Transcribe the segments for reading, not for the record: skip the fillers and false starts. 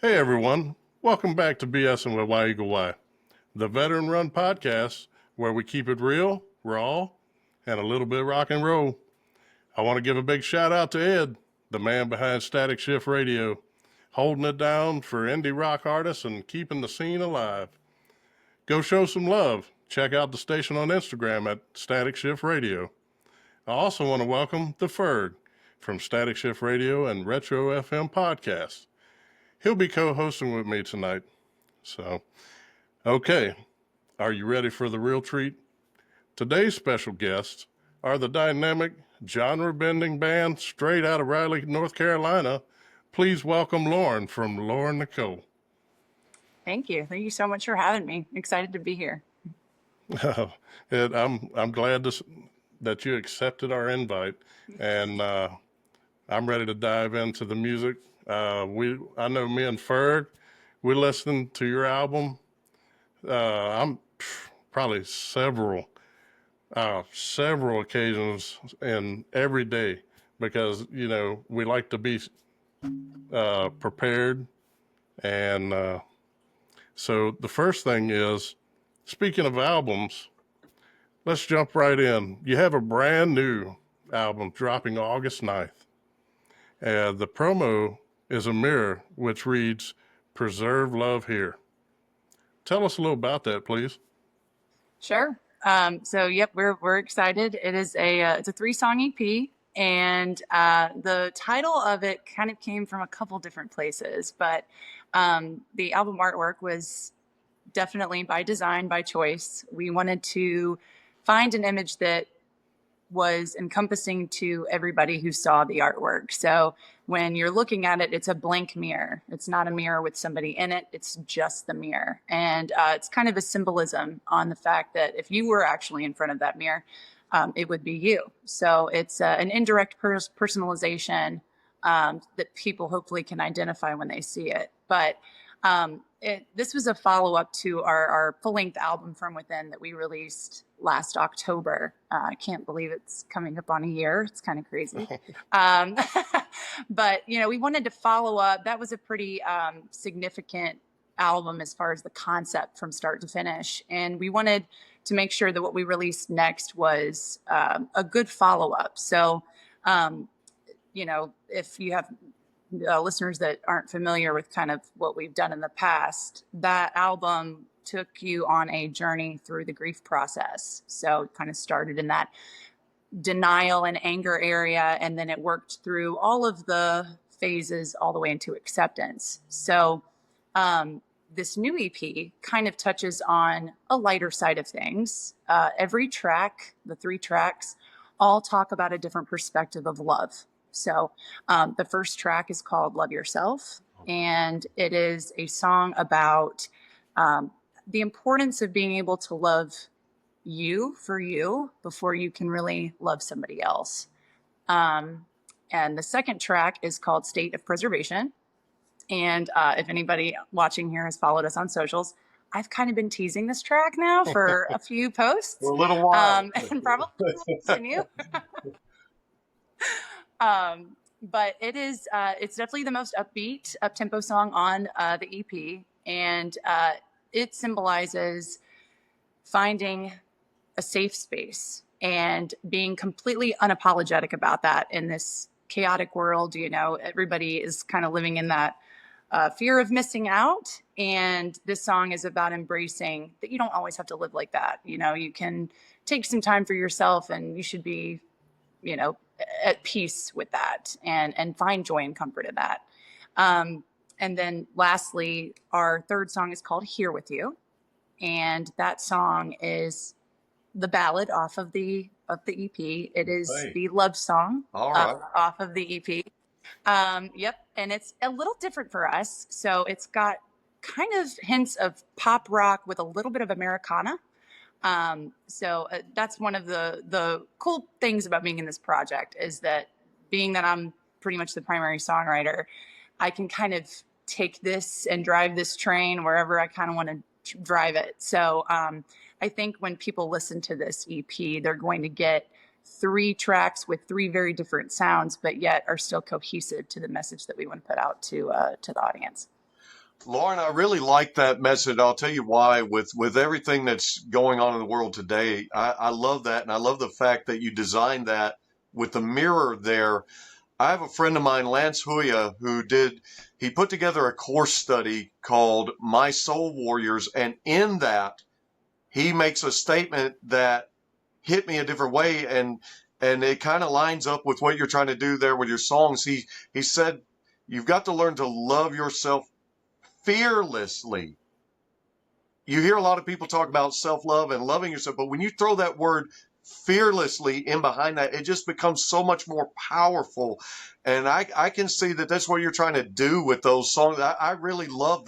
Hey everyone, welcome back to BSing with Y Eagle Y, the veteran run podcast where we keep it real, raw, and a little bit rock and roll. I want to give a big shout out to Ed, the man behind Static Shift Radio, holding it down for indie rock artists and keeping the scene alive. Go show some love. Check out the station on Instagram at Static Shift Radio. I also want to welcome the Ferg from Static Shift Radio and Retro FM Podcast. He'll be co-hosting with me tonight. So, okay, are you ready for the real treat? Today's special guests are the dynamic, genre-bending band straight out of Raleigh, North Carolina. Please welcome Lauren from Lauren Nicole. Thank you. Thank you so much for having me. Excited to be here. I'm glad that you accepted our invite, and I'm ready to dive into the music. I know me and Ferg, we listened to your album. I'm probably several occasions and every day because we like to be prepared. And so the first thing is, speaking of albums, let's jump right in. You have a brand new album dropping August 9th. The promo is a mirror which reads, "Preserve Love Here." Tell us a little about that, please. Sure. Yep, we're excited. It's a 3-song EP, and the title of it kind of came from a couple different places, but the album artwork was definitely by design, by choice. We wanted to find an image that was encompassing to everybody who saw the artwork. So when you're looking at it, it's a blank mirror. It's not a mirror with somebody in it. It's just the mirror. And it's kind of a symbolism on the fact that if you were actually in front of that mirror, it would be you. So it's an indirect personalization that people hopefully can identify when they see it. But this was a follow-up to our full-length album From Within that we released last October. I can't believe it's coming up on a year. It's kind of crazy. But, we wanted to follow up. That was a pretty significant album as far as the concept from start to finish. And we wanted to make sure that what we released next was a good follow-up. So, if you have listeners that aren't familiar with kind of what we've done in the past, that album took you on a journey through the grief process. So it kind of started in that denial and anger area, and then it worked through all of the phases all the way into acceptance. So this new EP kind of touches on a lighter side of things. Every track, the 3 tracks, all talk about a different perspective of love. So the first track is called Love Yourself, and it is a song about the importance of being able to love you for you before you can really love somebody else. And the second track is called State of Preservation. And if anybody watching here has followed us on socials, I've kind of been teasing this track now for a few posts. For a little while. And probably will continue. But it's definitely the most upbeat, up-tempo song on the EP. And it symbolizes finding a safe space and being completely unapologetic about that in this chaotic world. Everybody is kind of living in that fear of missing out. And this song is about embracing that you don't always have to live like that. You can take some time for yourself, and you should be, at peace with that and find joy and comfort in that. And then lastly, our third song is called Here With You. And that song is the ballad off of the EP. It is the love song off of the EP. Yep. And it's a little different for us. So it's got kind of hints of pop rock with a little bit of Americana. So that's one of the cool things about being in this project, is that being that I'm pretty much the primary songwriter, I can kind of take this and drive this train wherever I kind of want to drive it. So I think when people listen to this EP, they're going to get 3 tracks with 3 very different sounds, but yet are still cohesive to the message that we want to put out to the audience. Lauren, I really like that message. I'll tell you why. With everything that's going on in the world today, I love that, and I love the fact that you designed that with the mirror there. I have a friend of mine, Lance Huya, he put together a course study called My Soul Warriors, and in that he makes a statement that hit me a different way, and it kind of lines up with what you're trying to do there with your songs. He said you've got to learn to love yourself fearlessly. You hear a lot of people talk about self-love and loving yourself, but when you throw that word fearlessly in behind that, it just becomes so much more powerful. And I can see that that's what you're trying to do with those songs. I really love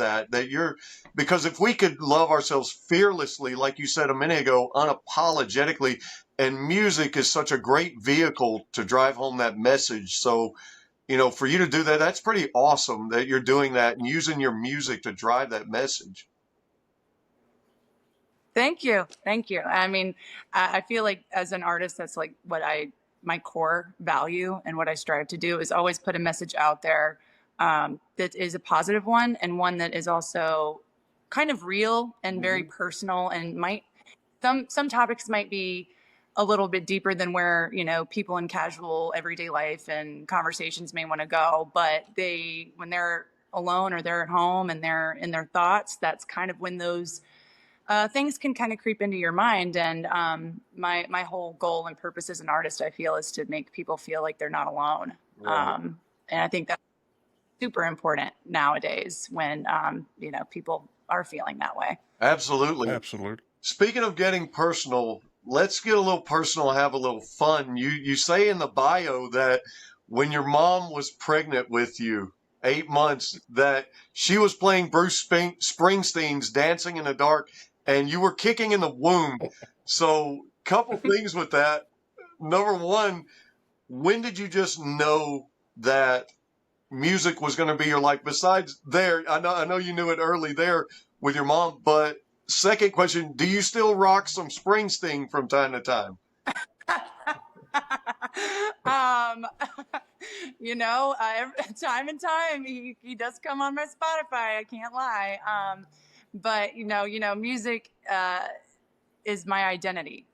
because if we could love ourselves fearlessly, like you said a minute ago, unapologetically, and music is such a great vehicle to drive home that message. So, for you to do that, that's pretty awesome that you're doing that and using your music to drive that message. Thank you. Thank you. I mean, I feel like as an artist, that's like my core value and what I strive to do is always put a message out there that is a positive one and one that is also kind of real and very personal and some topics might be a little bit deeper than where, people in casual everyday life and conversations may want to go. But when they're alone or they're at home and they're in their thoughts, that's kind of when those things can kind of creep into your mind. And my whole goal and purpose as an artist, I feel, is to make people feel like they're not alone. Right. And I think that's super important nowadays when, people are feeling that way. Absolutely. Absolutely. Speaking of getting personal, let's get a little personal, have a little fun. You say in the bio that when your mom was pregnant with you, 8 months, that she was playing Bruce Springsteen's Dancing in the Dark and you were kicking in the womb. So, couple things with that. Number one, when did you just know that music was going to be your life? Besides there, I know you knew it early there with your mom, but second question, do you still rock some Springsteen from time to time? um, time and time he does come on my Spotify. I can't lie. But music is my identity.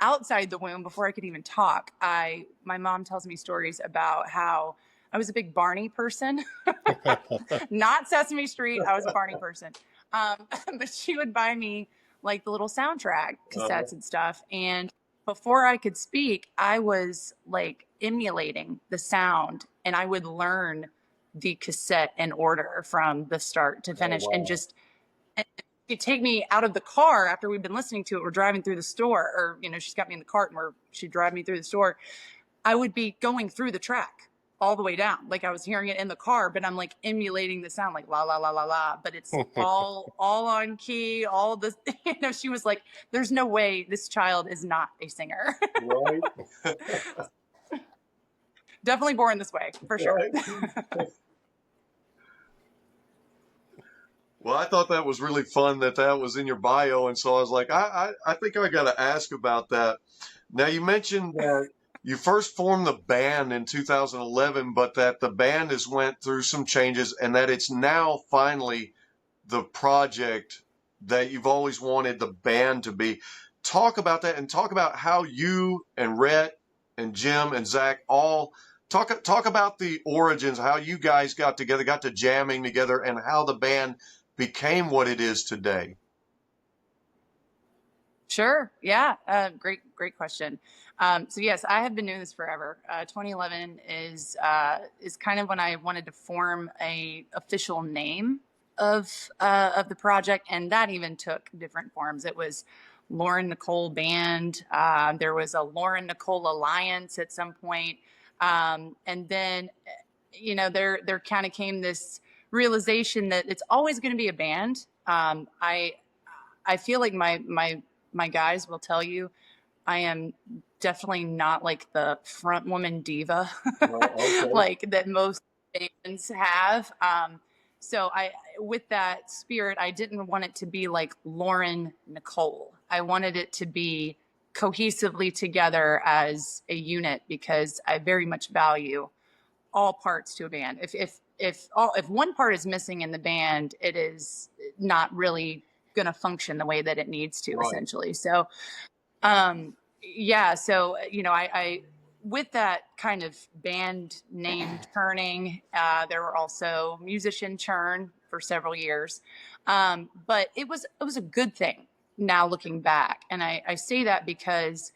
Outside the womb, before I could even talk, my mom tells me stories about how I was a big Barney person, not Sesame Street. I was a Barney person. But she would buy me like the little soundtrack cassettes and stuff. And before I could speak, I was like emulating the sound and I would learn the cassette in order from the start to finish and just she'd take me out of the car after we'd been listening to it. We're driving through the store, or she's got me in the cart and she'd drive me through the store. I would be going through the track all the way down, like I was hearing it in the car, but I'm like emulating the sound, like la la la la la. But it's all on key. All this, she was like, "There's no way this child is not a singer." Right. Definitely born this way, for sure. Right. Well, I thought that was really fun that was in your bio, and so I was like, I think I got to ask about that. Now, you mentioned that you first formed the band in 2011, but that the band has went through some changes, and that it's now finally the project that you've always wanted the band to be. Talk about that, and talk about how you and Rhett and Jim and Zach all talk about the origins, how you guys got together, got to jamming together, and how the band became what it is today. Sure. Yeah. Great question. So yes, I have been doing this forever. 2011 is kind of when I wanted to form a official name of the project, and that even took different forms. It was Lauren Nicole Band. There was a Lauren Nicole Alliance at some point, and then there kind of came this realization that it's always going to be a band. I feel like my guys will tell you I am definitely not like the front woman diva like that most bands have. So with that spirit, I didn't want it to be like Lauren Nicole. I wanted it to be cohesively together as a unit because I very much value all parts to a band. If if one part is missing in the band, it is not really going to function the way that it needs to, Right. essentially. So, yeah. So, I with that kind of band name turning, there were also musician churn for several years. But it was a good thing now looking back. And I say that because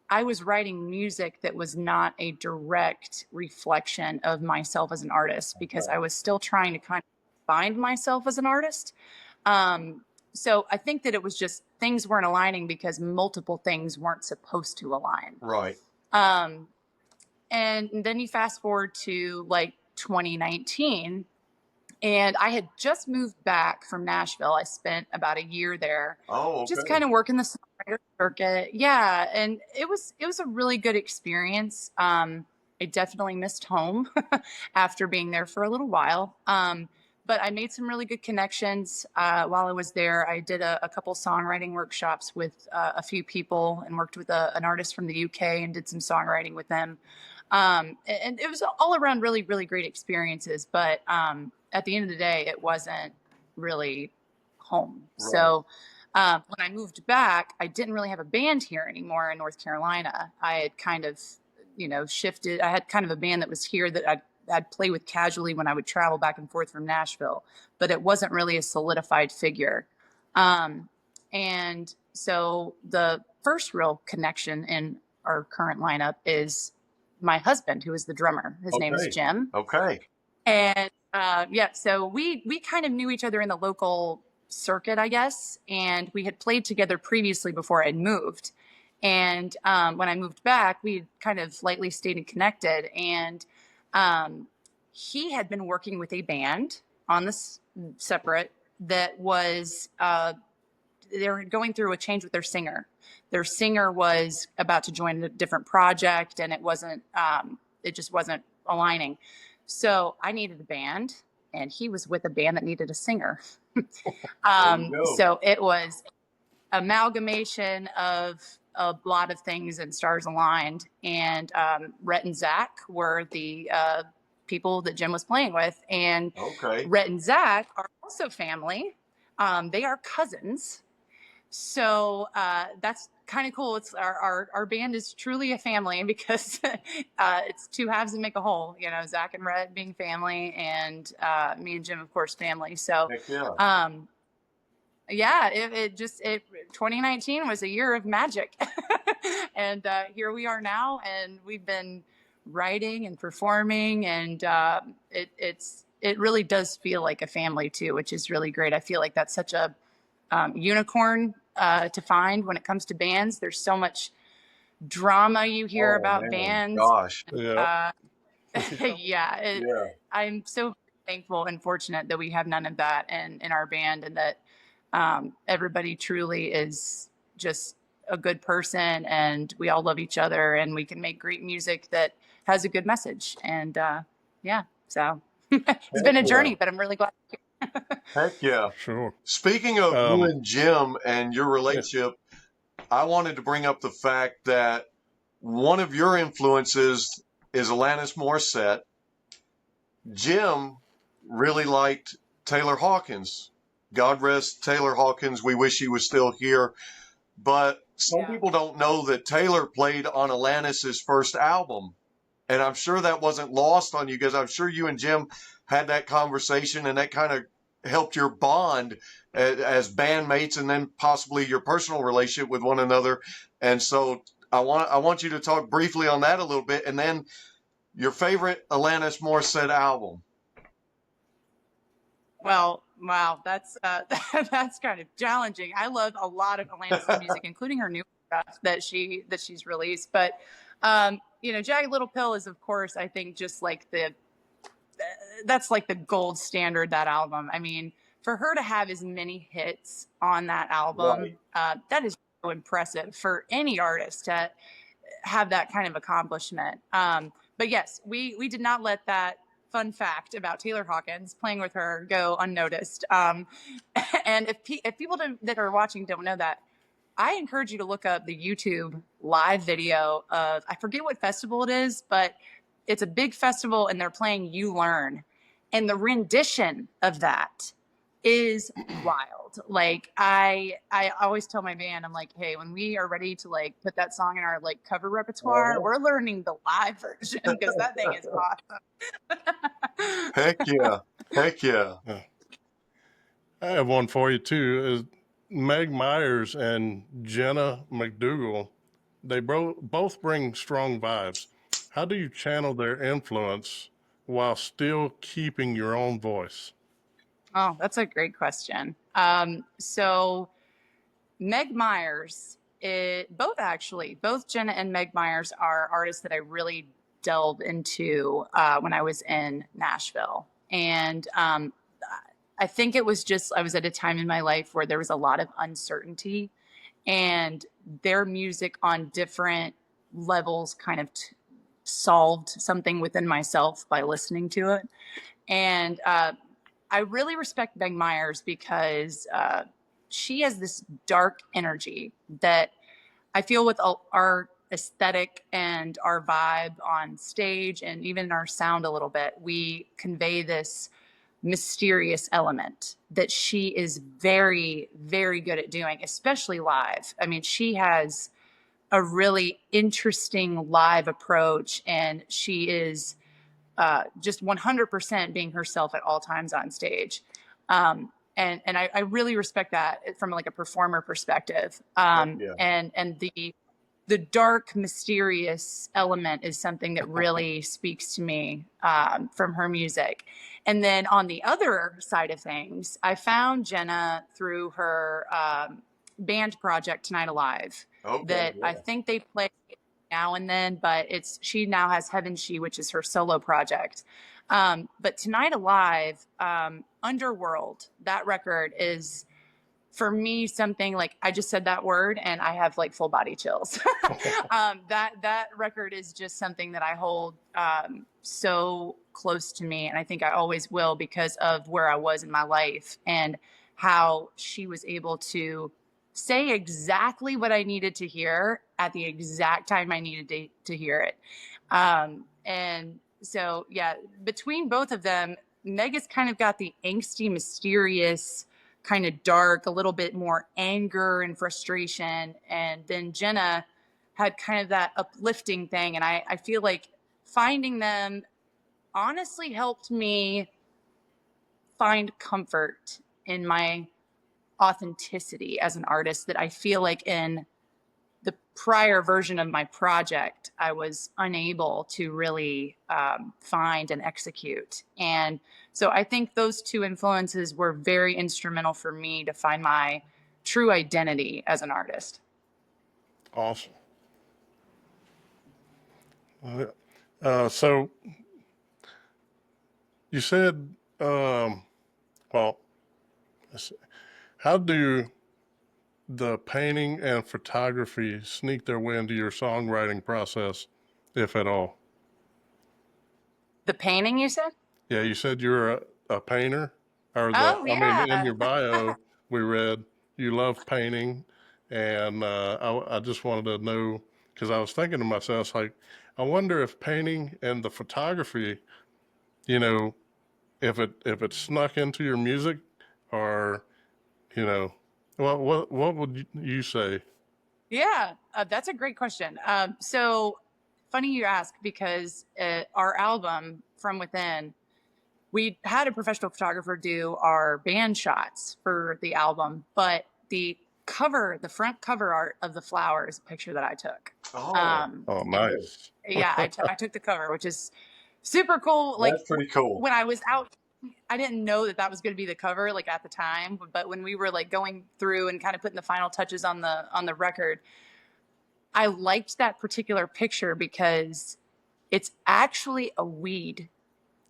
I was writing music that was not a direct reflection of myself as an artist, because I was still trying to kind of find myself as an artist. So I think that it was just things weren't aligning because multiple things weren't supposed to align. Right. Um, and then you fast forward to like 2019, and I had just moved back from Nashville. I spent about a year there, Oh, just okay. kind of working the songwriter circuit. Yeah, and it was a really good experience. I definitely missed home after being there for a little while. But I made some really good connections while I was there. I did a couple songwriting workshops with a few people, and worked with an artist from the UK and did some songwriting with them. And it was all around really, really great experiences. But at the end of the day, it wasn't really home. Right. So when I moved back, I didn't really have a band here anymore in North Carolina. I had kind of, shifted. I had kind of a band that was here that I'd play with casually when I would travel back and forth from Nashville, but it wasn't really a solidified figure. And so the first real connection in our current lineup is my husband, who is the drummer. His name is Okay. Jim. Okay. And yeah, so we kind of knew each other in the local circuit, I guess, and we had played together previously before I moved. And when I moved back, we kind of lightly stayed connected. And he had been working with a band on this separate that was they were going through a change with their singer. Their singer was about to join a different project, and it just wasn't aligning. So I needed a band, and he was with a band that needed a singer. There you go. So it was amalgamation of a lot of things, and stars aligned. And Rhett and Zach were the people that Jim was playing with. And Okay. Rhett and Zach are also family. They are cousins. So that's kind of cool. It's our band is truly a family, because it's two halves that make a whole. Zach and Rhett being family, and me and Jim, of course, family. So Heck yeah. yeah, it 2019 was a year of magic. And here we are now, and we've been writing and performing, and it really does feel like a family too, which is really great. I feel like that's such a unicorn to find when it comes to bands. There's so much drama you hear Oh, about man. bands. Gosh. Yeah. Yeah, Yeah. I'm so thankful and fortunate that we have none of that in our band, and that everybody truly is just a good person, and we all love each other, and we can make great music that has a good message. And yeah, so it's been a journey, but I'm really glad. Heck yeah. Sure. Speaking of you and Jim and your Yeah. relationship, I wanted to bring up the fact that one of your influences is Alanis Morissette. Jim really liked Taylor Hawkins. God rest Taylor Hawkins. We wish he was still here. But some Yeah. people don't know that Taylor played on Alanis's first album. And I'm sure that wasn't lost on you, because I'm sure you and Jim had that conversation, and that kind of helped your bond as bandmates, and then possibly your personal relationship with one another. And so I want you to talk briefly on that a little bit, and then your favorite Alanis Morissette album. Well, wow, that's that's kind of challenging. I love a lot of Alanis' music, including her new stuff that she's released. But Jagged Little Pill is, of course, I think, just like that's like the gold standard, that album. I mean, for her to have as many hits on that album, that is so impressive for any artist to have that kind of accomplishment. But yes, we did not let that fun fact about Taylor Hawkins playing with her go unnoticed. And if people that are watching don't know that, I encourage you to look up the YouTube live video of, I forget what festival it is, but it's a big festival, and they're playing You Learn. And the rendition of that is wild. Like I always tell my band, I'm like, hey, when we are ready to like put that song in our like cover repertoire, we're learning the live version because that thing is awesome. Heck yeah. Heck yeah. Yeah. I have one for you too. Is Meg Myers and Jenna McDougall? They both bring strong vibes. How do you channel their influence while still keeping your own voice? Oh, that's a great question. So Meg Myers, both Jenna and Meg Myers are artists that I really delved into when I was in Nashville. And I think it was just, I was at a time in my life where there was a lot of uncertainty, and their music on different levels kind of solved something within myself by listening to it. And I really respect Meg Myers because she has this dark energy that I feel with our aesthetic and our vibe on stage and even our sound a little bit, we convey this mysterious element that she is very, very good at doing, especially live. I mean, she has a really interesting live approach, and she is just 100% being herself at all times on stage. And I really respect that from like a performer perspective. Yeah. And the dark, mysterious element is something that really speaks to me from her music. And then on the other side of things, I found Jenna through her band project Tonight Alive, that I think they play now and then, but she now has Heaven She, which is her solo project. But Tonight Alive, Underworld, that record is for me something like, I just said that word and I have like full body chills. That record is just something that I hold so close to me, and I think I always will because of where I was in my life and how she was able to say exactly what I needed to hear at the exact time I needed to hear it. And so, yeah, between both of them, Meg has kind of got the angsty, mysterious, kind of dark, a little bit more anger and frustration. And then Jenna had kind of that uplifting thing. And I feel like finding them honestly helped me find comfort in my authenticity as an artist that I feel like in the prior version of my project, I was unable to really find and execute. And so I think those two influences were very instrumental for me to find my true identity as an artist. Awesome. So you said, well, let's see. How do the painting and photography sneak their way into your songwriting process, if at all? The painting, you said? Yeah, you said you're a painter, or Oh, I mean, in yeah. your bio, we read you love painting, and I just wanted to know, because I was thinking to myself, like, I wonder if painting and the photography, you know, if it snuck into your music, or you know, what would you say? Yeah, that's a great question. So funny you ask, because our album From Within, we had a professional photographer do our band shots for the album, but the front cover art of the flower is a picture that I took. Oh, Oh, And nice. yeah, I took the cover, which is super cool. Like that's pretty cool. when I was out, I didn't know that was going to be the cover, like at the time, but when we were like going through and kind of putting the final touches on the record, I liked that particular picture because it's actually a weed,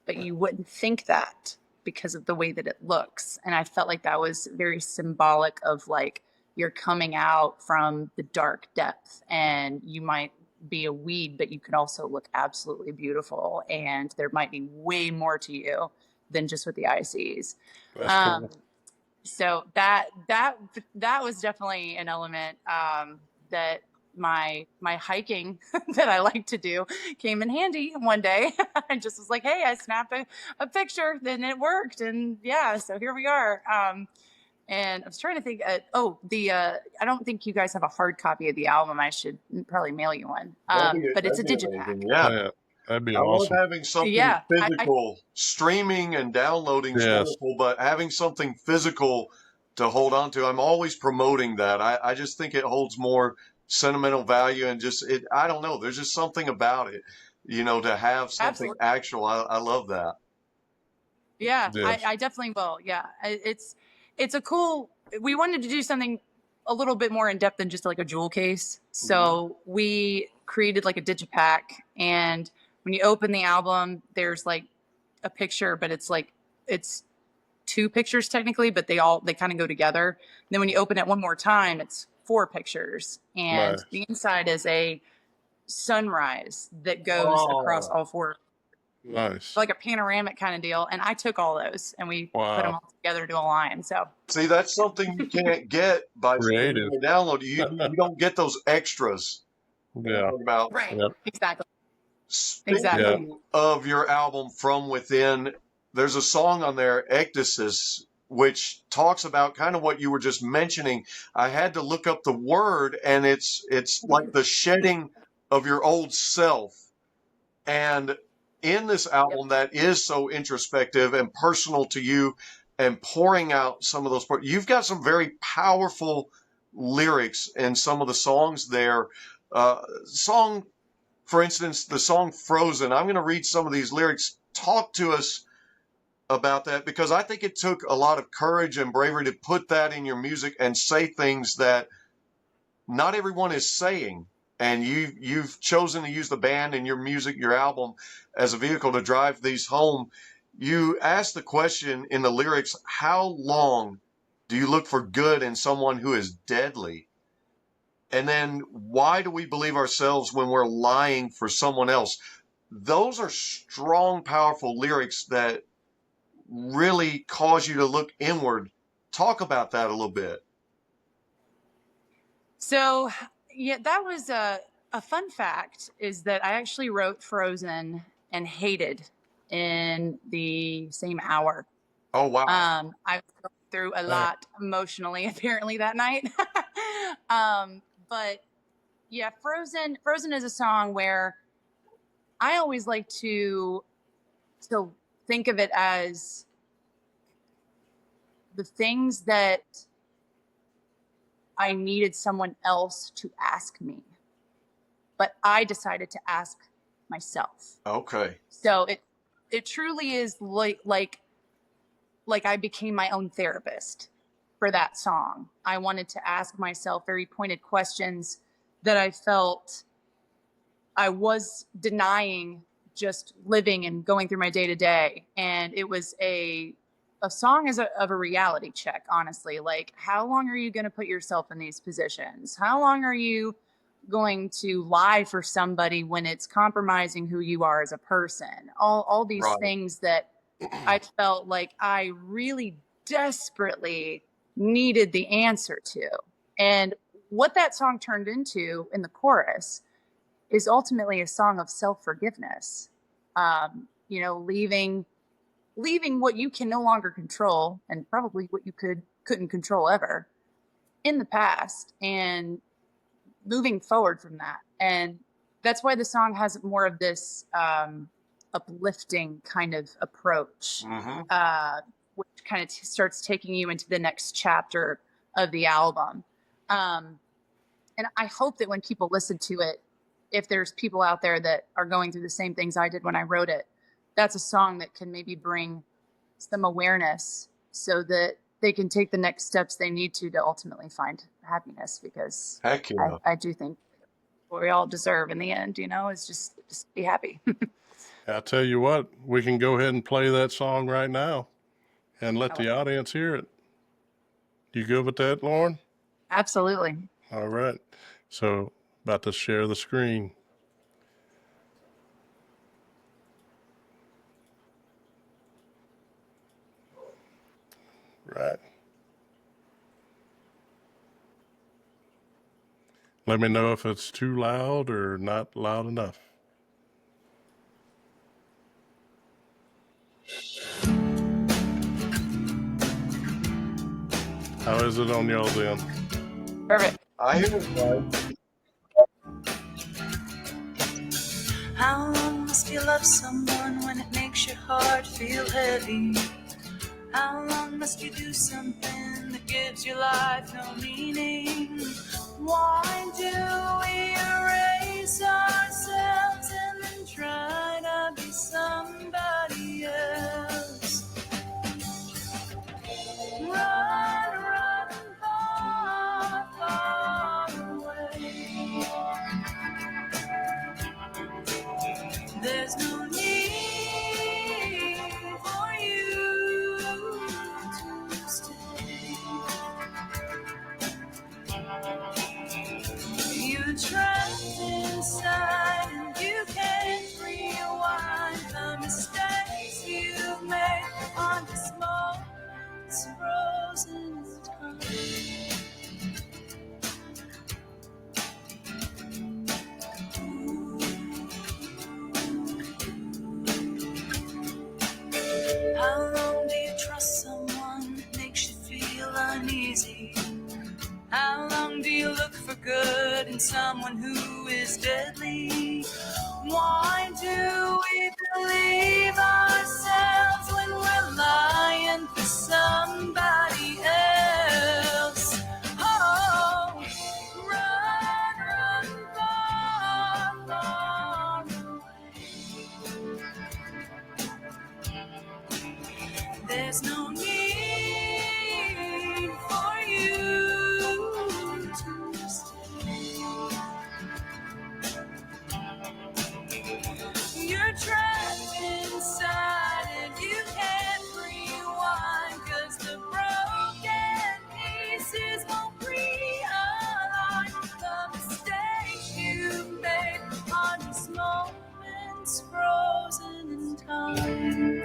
but you wouldn't think that because of the way that it looks. And I felt like that was very symbolic of like, you're coming out from the dark depth and you might be a weed, but you could also look absolutely beautiful. And there might be way more to you than just what the eye sees. That's cool. So that was definitely an element that my hiking that I like to do came in handy one day. I just was like, hey, I snapped a picture, then it worked, and yeah, so here we are. And I was trying to think. I don't think you guys have a hard copy of the album. I should probably mail you one. But it's a That'd be digipack. amazing. Yeah. Yeah, that'd be I love awesome. having something Yeah, physical. Streaming and downloading is Yes. wonderful, but having something physical to hold on to, I'm always promoting that. I just think it holds more sentimental value and just it. I don't know. There's just something about it, to have something absolutely. actual. I love that. Yeah, Yes. I definitely will. Yeah, it's a cool. We wanted to do something a little bit more in depth than just like a jewel case. So we created like a digipack, and when you open the album, there's like a picture, but it's two pictures technically, but they kind of go together. And then when you open it one more time, it's four pictures, and Nice. the inside is a sunrise that goes across Oh, all four, Nice. like a panoramic kind of deal. And I took all those and we put them Wow. all together to a line. So see, that's something you can't get by streaming Creative. or downloading. You don't get those extras. And I'm Yeah. talking about. right, Yep. exactly, Yeah. exactly. Speaking of your album From Within, there's a song on there, Ectasis, which talks about kind of what you were just mentioning. I had to look up the word, and it's like the shedding of your old self. And in this Yep. album that is so introspective and personal to you and pouring out some of those parts, you've got some very powerful lyrics in some of the songs there. Song for instance, the song Frozen, I'm going to read some of these lyrics. Talk to us about that because I think it took a lot of courage and bravery to put that in your music and say things that not everyone is saying. And you've chosen to use the band and your music, your album, as a vehicle to drive these home. You ask the question in the lyrics, how long do you look for good in someone who is deadly? And then why do we believe ourselves when we're lying for someone else? Those are strong, powerful lyrics that really cause you to look inward. Talk about that a little bit. So yeah, that was a fun fact is that I actually wrote Frozen and Hated in the same hour. Oh, wow. I was going through a Right. lot emotionally apparently that night. But yeah, Frozen is a song where I always like to think of it as the things that I needed someone else to ask me, but I decided to ask myself. Okay. So it truly is like I became my own therapist for that song. I wanted to ask myself very pointed questions that I felt I was denying just living and going through my day to day. And it was a song of a reality check, honestly. Like, how long are you going to put yourself in these positions? How long are you going to lie for somebody when it's compromising who you are as a person? All these Right. things that I felt like I really desperately needed the answer to. And what that song turned into in the chorus is ultimately a song of self-forgiveness. Leaving what you can no longer control and probably what you couldn't control ever in the past and moving forward from that. And that's why the song has more of this uplifting kind of approach, Mm-hmm. which kind of starts taking you into the next chapter of the album. And I hope that when people listen to it, if there's people out there that are going through the same things I did when I wrote it, that's a song that can maybe bring some awareness so that they can take the next steps they need to ultimately find happiness, because Heck yeah. I do think what we all deserve in the end, is just be happy. I tell you what, we can go ahead and play that song right now and let the audience hear it. You good with that, Lauren? Absolutely. All right. So, about to share the screen. Right. Let me know if it's too loud or not loud enough. How is it on y'all's end? Perfect. I hear it, Brian. How long must you love someone when it makes your heart feel heavy? How long must you do something that gives your life no meaning? Why do we erase ourselves and then try to be somebody else? Run, run far, far away. There's no need for you to stay. You're trapped inside and you can't rewind the mistakes you've made on this moment's frozen time. How long do you trust someone that makes you feel uneasy? How long do you look for good in someone who is deadly? Why do we believe ourselves when we're lying for somebody else? Oh, run, run, far, far away. There's no need for you to stay. You're trapped inside and you can't rewind, 'cause the broken pieces won't realign the mistakes you made on these moments frozen in time.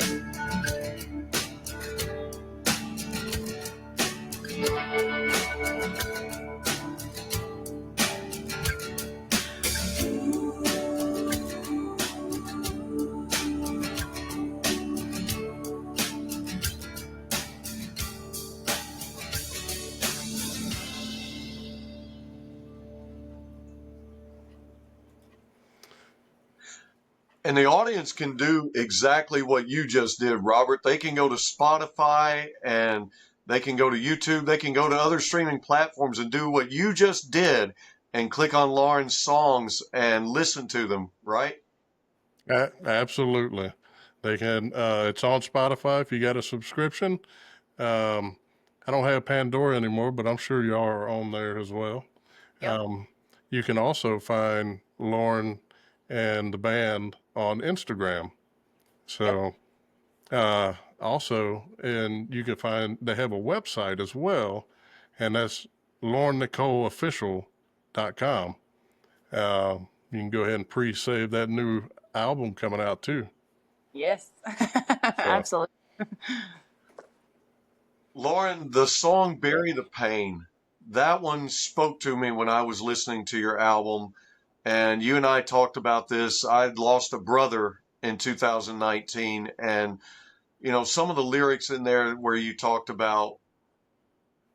And the audience can do exactly what you just did, Robert. They can go to Spotify and they can go to YouTube. They can go to other streaming platforms and do what you just did and click on Lauren's songs and listen to them, right? Absolutely. They can, it's on Spotify if you got a subscription. I don't have Pandora anymore, but I'm sure y'all are on there as well. Yep. You can also find Lauren and the band on Instagram. So, also, and you can find, they have a website as well, and that's LaureNicoleOfficial.com. You can go ahead and pre-save that new album coming out too. Yes. Absolutely. Lauren, the song Bury the Pain, that one spoke to me when I was listening to your album. And you and I talked about this. I'd lost a brother in 2019. And, you know, some of the lyrics in there where you talked about,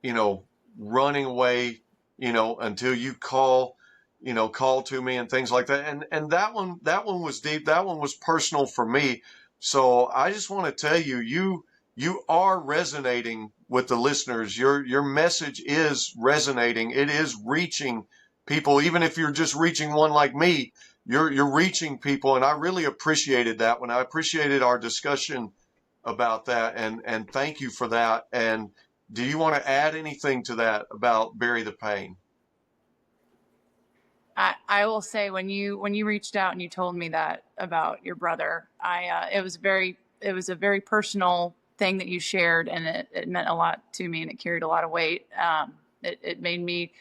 you know, running away, you know, until you call to me and things like that. And that one was deep. That one was personal for me. So I just want to tell you, you are resonating with the listeners. Your message is resonating. It is reaching people. Even if you're just reaching one like me, you're reaching people. And I really appreciated that one. I appreciated our discussion about that. And thank you for that. And do you want to add anything to that about Bury the Pain? I will say when you reached out and you told me that about your brother, it was a very personal thing that you shared, and it meant a lot to me, and it carried a lot of weight. It made me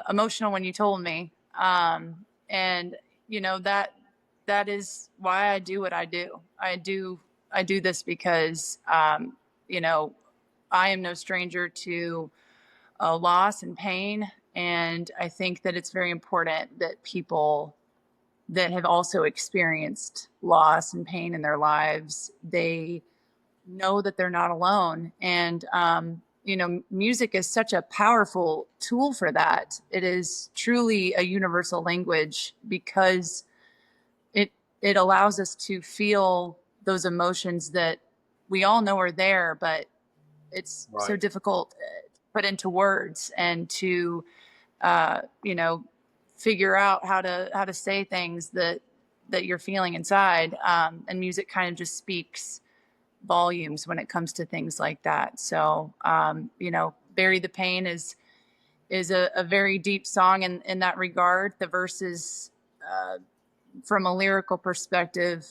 emotional when you told me, and you know that is why I do what I do. I do this because you know, I am no stranger to loss and pain, And I think that it's very important that people that have also experienced loss and pain in their lives, they know that they're not alone. And, music is such a powerful tool for that. It is truly a universal language because it it allows us to feel those emotions that we all know are there, but it's so Right. difficult to put into words and to uh, you know figure out how to say things that you're feeling inside. And music kind of just speaks volumes when it comes to things like that. So Bury the Pain is a very deep song in that regard. The verses, from a lyrical perspective,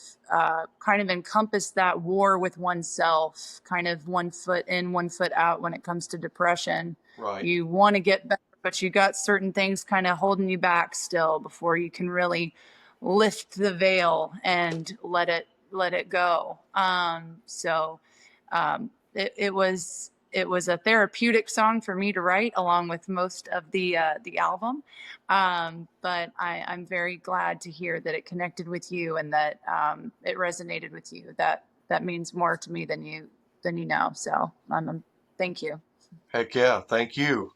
kind of encompass that war with oneself, kind of one foot in, one foot out when it comes to depression. Right. You want to get better, but you got certain things kind of holding you back still before you can really lift the veil and let it go. It was a therapeutic song for me to write, along with most of the album. But I'm very glad to hear that it connected with you and that it resonated with you. That means more to me than you know. So thank you. Heck yeah. Thank you.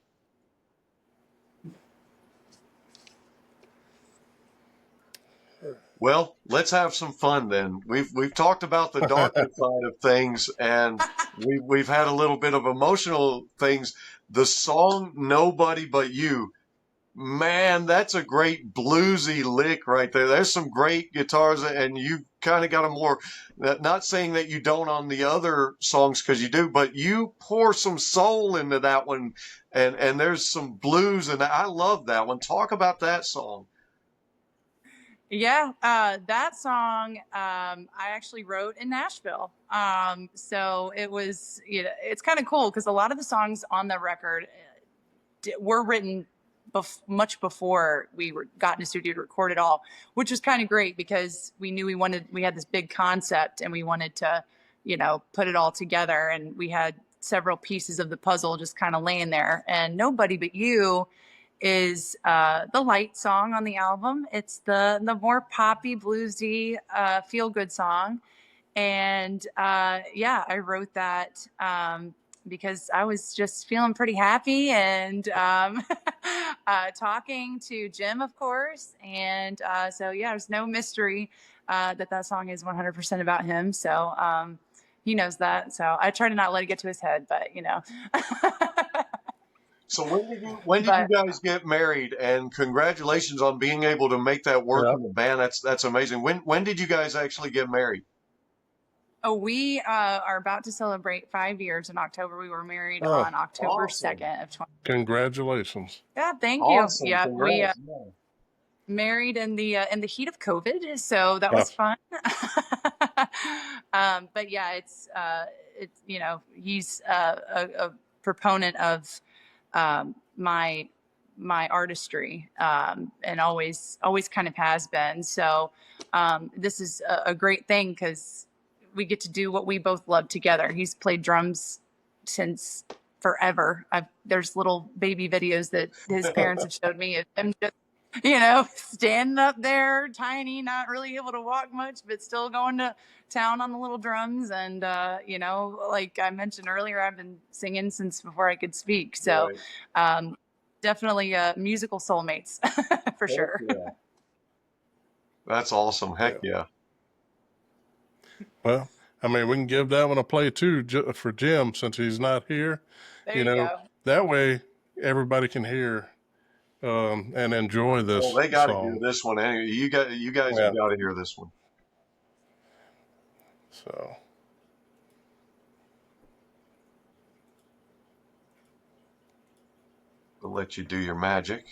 Well, let's have some fun then. We've talked about the darker side of things, and we've had a little bit of emotional things. The song "Nobody But You," man, that's a great bluesy lick right there. There's some great guitars, and you kind of got a more. Not saying that you don't on the other songs because you do, but you pour some soul into that one, and there's some blues, and I love that one. Talk about that song. Yeah, that song I actually wrote in Nashville. So it was, it's kind of cool because a lot of the songs on the record were written much before got in a studio to record it all, which was kind of great because we knew we had this big concept and we wanted to, put it all together, and we had several pieces of the puzzle just kind of laying there. And Nobody But You is the light song on the album. It's the more poppy, bluesy, feel good song. And I wrote that because I was just feeling pretty happy and talking to Jim, of course. And there's no mystery that song is 100% about him. So he knows that. So I try to not let it get to his head, but So when did you but guys get married? And congratulations on being able to make that work Yeah. in the band. That's amazing. When did you guys actually get married? Oh, we are about to celebrate 5 years in October. We were married Oh, on October Awesome. 2nd of 20. congratulations. Yeah, thank you. Awesome. Yeah, we Congrats. Yeah. married in the heat of COVID, so that Oh, was fun. But yeah, it's he's a proponent of my artistry, and always kind of has been. So this is a great thing because we get to do what we both love together. He's played drums since forever. There's little baby videos that his parents have showed me of him just standing up there, tiny, not really able to walk much, but still going to town on the little drums. And, like I mentioned earlier, I've been singing since before I could speak. So, Right. definitely musical soulmates for Heck sure. yeah. That's awesome. Heck yeah. yeah. Well, I mean, we can give that one a play too for Jim since he's not here. There You you know, go. that way everybody can hear and enjoy Well, this they got to hear song. this one anyway. You guys Yeah. have got to hear this one. So, We'll let you do your magic.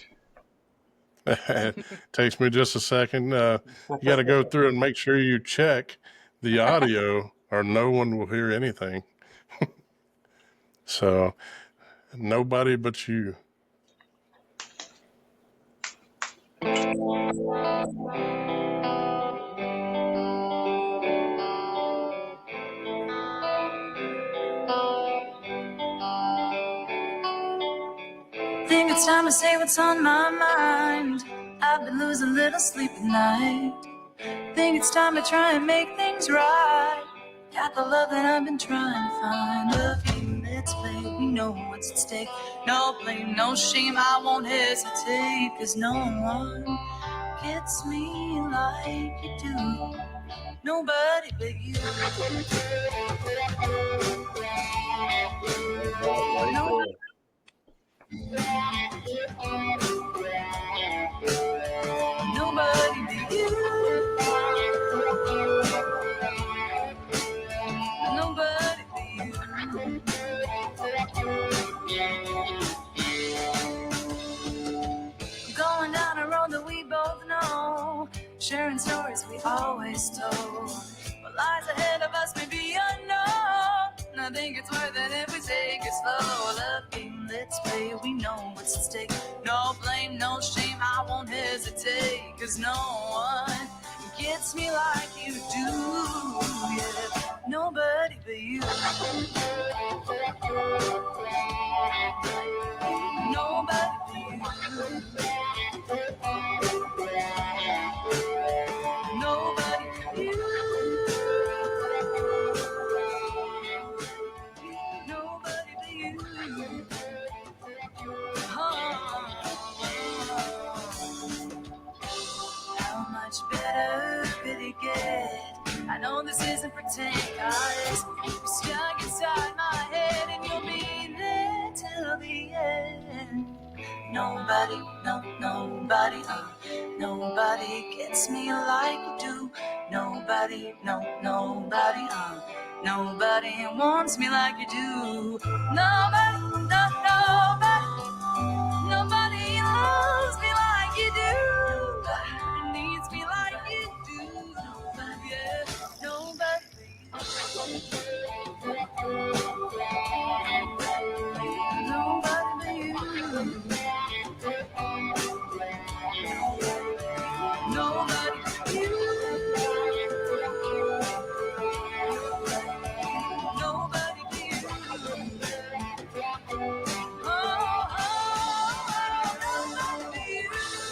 takes me just a second. You got to go through and make sure you check the audio or no one will hear anything. So, Nobody But You. Think it's time to say what's on my mind. I've been losing little sleep at night. Think it's time to try and make things right. Got the love that I've been trying to find. Love you, let's play, we know what's at stake. No blame, no shame, I won't hesitate. Cause no one gets me like you do. Nobody but you. Nobody. Nobody but you. Nobody but you. Going down a road that we both know, sharing stories we always told. What lies ahead of us may be unknown. I think it's worth it if we take it slow. Love game, let's play, we know what's at stake. No blame, no shame, I won't hesitate. Cause no one gets me like you do. Yeah, nobody but you. Nobody but you. Nobody but you. Nobody but you. How much better could it get? I know this isn't pretend, guys. You're stuck inside my head and you'll be there till the end. Nobody, no, nobody, nobody gets me like you do. Nobody, no, nobody, nobody wants me like you do. Nobody, no, nobody, nobody loves me like you do. Nobody needs me like you do. Nobody, yeah, nobody. Nobody but you. Nobody but you. Nobody but you. Oh, nobody but you.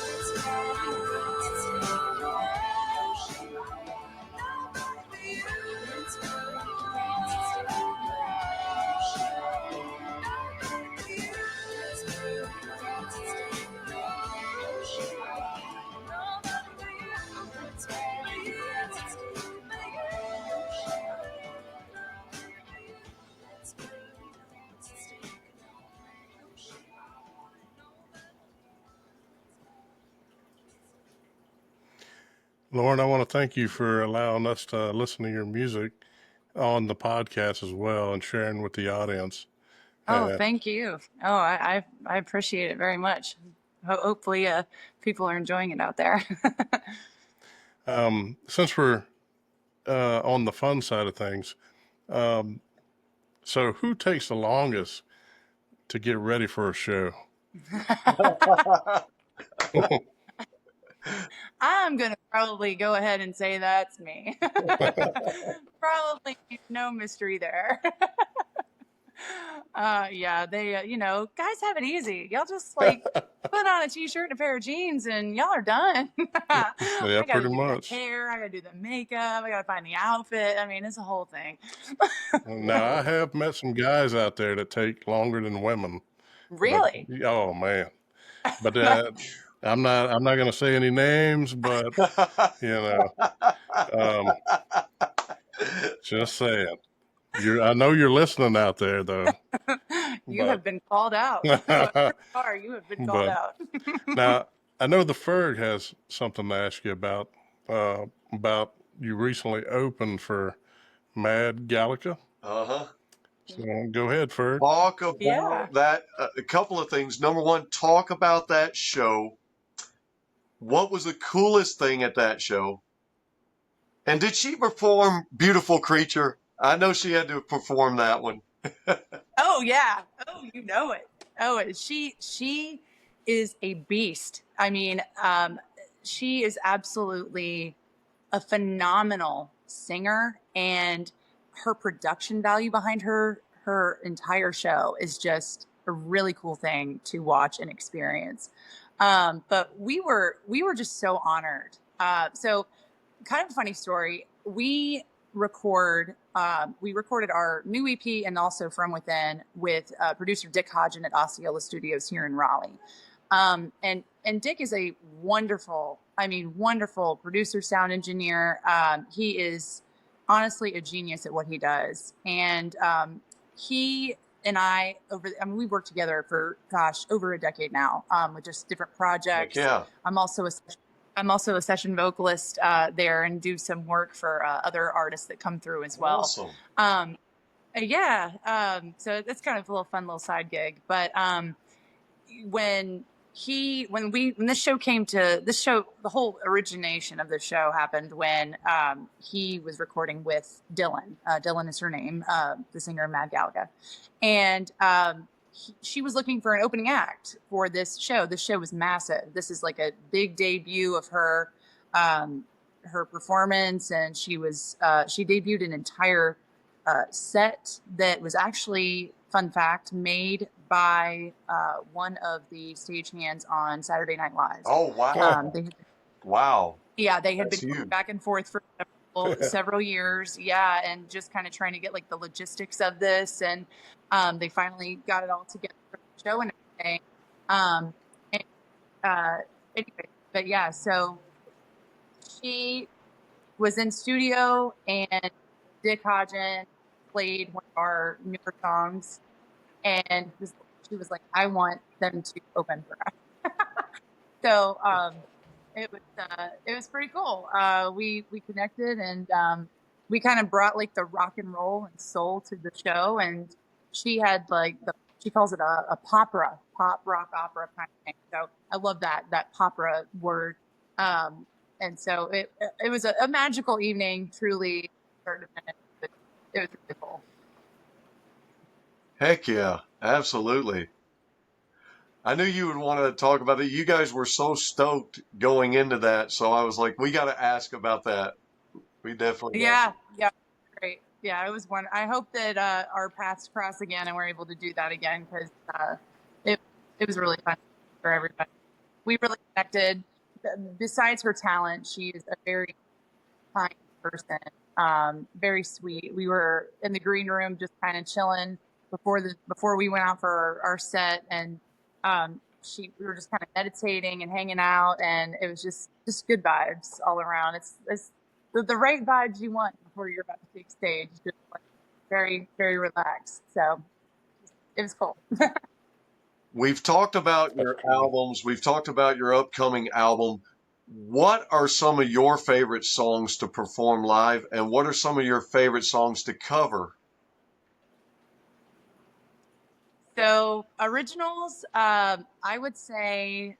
Lauren, I want to thank you for allowing us to listen to your music on the podcast as well and sharing with the audience. Oh, Uh, thank you. Oh, I appreciate it very much. Hopefully, people are enjoying it out there. since we're on the fun side of things, um, so who takes the longest to get ready for a show? I'm going to probably go ahead and say that's me. Probably no mystery there. Yeah, they, guys have it easy. Y'all just like put on a t-shirt and a pair of jeans and y'all are done. Yeah, I got to pretty do much. the hair. I got to do the makeup. I got to find the outfit. I mean, it's a whole thing. Now, I have met some guys out there that take longer than women. Really? But, oh man! But I'm not going to say any names, but um, just saying. I know you're listening out there, though. You have been called out. You have been called out. Now, I know the Ferg has something to ask you about you recently opened for Mad Gallica. Uh-huh. So go ahead, Ferg. Talk about Yeah. that. A couple of things. Number one, talk about that show. What was the coolest thing at that show? And did she perform Beautiful Creature? I know she had to perform that one. Oh yeah. Oh, you know it. Oh, she is a beast. I mean, she is absolutely a phenomenal singer, and her production value behind her entire show is just a really cool thing to watch and experience. But we were just so honored. So kind of a funny story. We recorded our new EP and also From Within with producer Dick Hodgen at Osceola Studios here in Raleigh. And Dick is a wonderful producer, sound engineer. He is honestly a genius at what he does. And he and we've worked together for, over a decade now, with just different projects. Heck yeah. I'm also a session vocalist there and do some work for other artists that come through as well. Awesome. So that's kind of a fun little side gig. But when this show the whole origination of the show happened when he was recording with Dylan. Dylan is her name, the singer of Mad Galaga. And she was looking for an opening act for this show. This show was massive. This is like a big debut of her performance. And she debuted an entire set that was actually, fun fact, made by one of the stagehands on Saturday Night Live. Oh, wow. Wow. Yeah, they had That's been going huge. back and forth for several years. Yeah, and just kind of trying to get like the logistics of this. And they finally got it all together for the show and everything. Anyway, but yeah, so she was in studio and Dick Hodgen played one of our newer songs, and she was like, I want them to open for us. So it was pretty cool. We connected, and we kind of brought like the rock and roll and soul to the show, and she had like she calls it a pop rock opera kind of thing. So I love that popra word. And so it was a magical evening, truly. It was really cool. Heck yeah. Absolutely. I knew you would want to talk about it. You guys were so stoked going into that. So I was like, we got to ask about that. We definitely. Yeah. Great. Yeah, it was one. I hope that our paths cross again and we're able to do that again, because it was really fun for everybody. We really connected. Besides her talent, she is a very kind person, very sweet. We were in the green room just kind of chilling before we went out for our set, and we were just kind of meditating and hanging out, and it was just good vibes all around. It's the right vibes you want before you're about to take stage, just like very, very relaxed. So it was cool. We've talked about your albums. We've talked about your upcoming album. What are some of your favorite songs to perform live, and what are some of your favorite songs to cover? So originals, I would say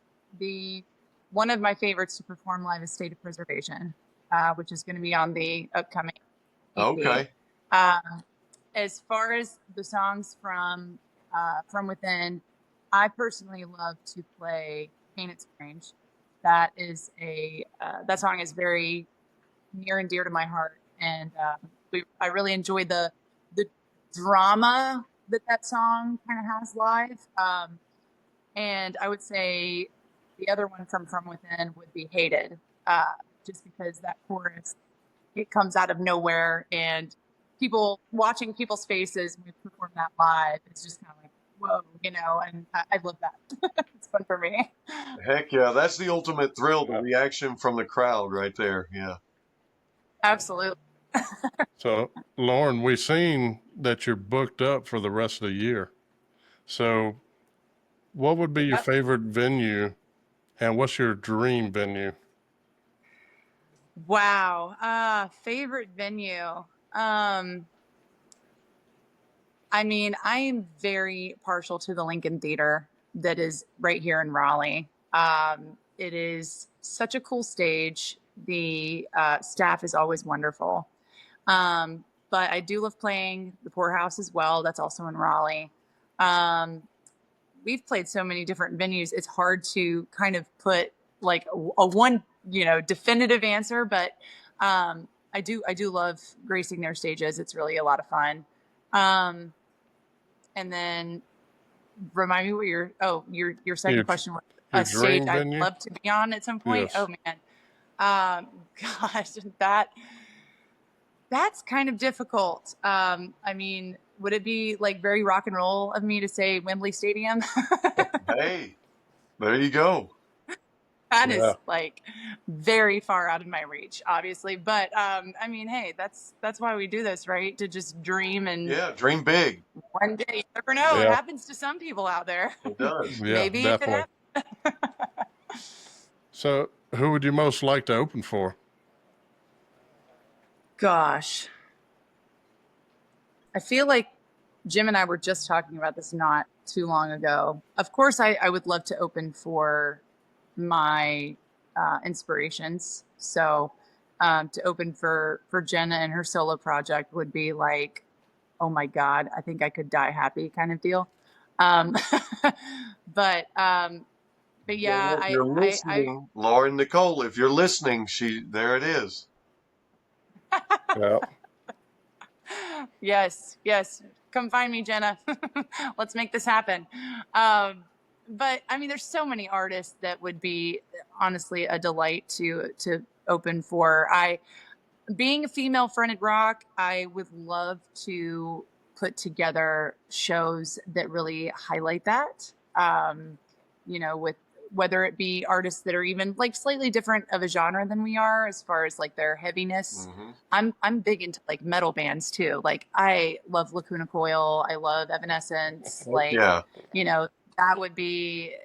one of my favorites to perform live is State of Preservation, which is going to be on the upcoming EP. Okay. As far as the songs from Within, I personally love to play Ain't It Strange. That is that song is very near and dear to my heart, and I really enjoy the drama that song kind of has live. And I would say the other one from Within would be Hated, just because that chorus, it comes out of nowhere, and watching people's faces when we perform that live, it's just kind of like, whoa, and I love that. It's fun for me. Heck yeah. That's the ultimate thrill, the reaction from the crowd right there. Yeah. Absolutely. So, Lauren, we've seen that you're booked up for the rest of the year. So, what would be your favorite venue, and what's your dream venue? Wow. Favorite venue. I mean, I am very partial to the Lincoln Theater that is right here in Raleigh. It is such a cool stage. The staff is always wonderful. But I do love playing the Poorhouse as well. That's also in Raleigh. We've played so many different venues. It's hard to kind of put like a one, definitive answer, but I do love gracing their stages. It's really a lot of fun. And then Remind me what your second Your question was. your A stage dream I'd venue? love to be on at some point. Yes. Oh man. Gosh, that's kind of difficult. I mean, would it be like very rock and roll of me to say Wembley Stadium? Hey, there you go. That Yeah. is like very far out of my reach, obviously. But I mean, hey, that's why we do this, right? To just dream, and Yeah, dream big. one day, you never know. It Yeah. happens to some people out there. It does. Yeah, Maybe it definitely. happens. So, who would you most like to open for? Gosh, I feel like Jim and I were just talking about this not too long ago. Of course, I would love to open for my inspirations. So to open for Jenna and her solo project would be like, oh my God, I think I could die happy kind of deal. Um, but yeah, Well, if you're listening, Lauren Nicole, if you're listening, there it is. Yeah. yes, come find me, Jenna. Let's make this happen. But I mean, there's so many artists that would be honestly a delight to open for. Being a female fronted rock, I would love to put together shows that really highlight that. With whether it be artists that are even like slightly different of a genre than we are as far as like their heaviness. Mm-hmm. I'm big into like metal bands too. Like I love Lacuna Coil, I love Evanescence. Like Yeah. that would be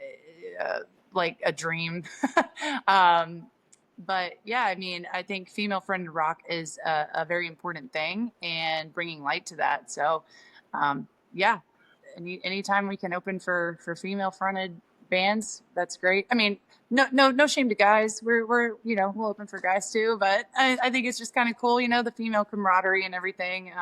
like a dream. um, but yeah, I mean, I think female fronted rock is a very important thing, and bringing light to that. So, yeah, anytime we can open for female fronted bands, that's great. I mean, no shame to guys. We're we'll open for guys too, but I think it's just kind of cool, the female camaraderie and everything.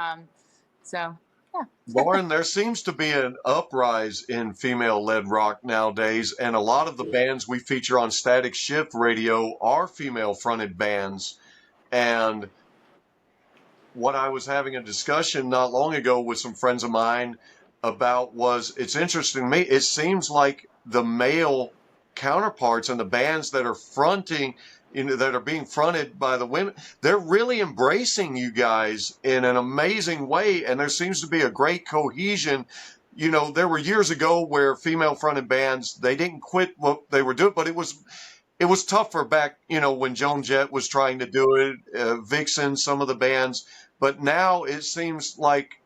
So yeah. Lauren, there seems to be an uprise in female-led rock nowadays, and a lot of the bands we feature on Static Shift Radio are female-fronted bands. And what I was having a discussion not long ago with some friends of mine about was, it's interesting to me, it seems like the male counterparts and the bands that are fronting, that are being fronted by the women, they're really embracing you guys in an amazing way. And there seems to be a great cohesion. There were years ago where female fronted bands, they didn't quit what they were doing, but it was tougher back, when Joan Jett was trying to do it, Vixen, some of the bands. But now it seems like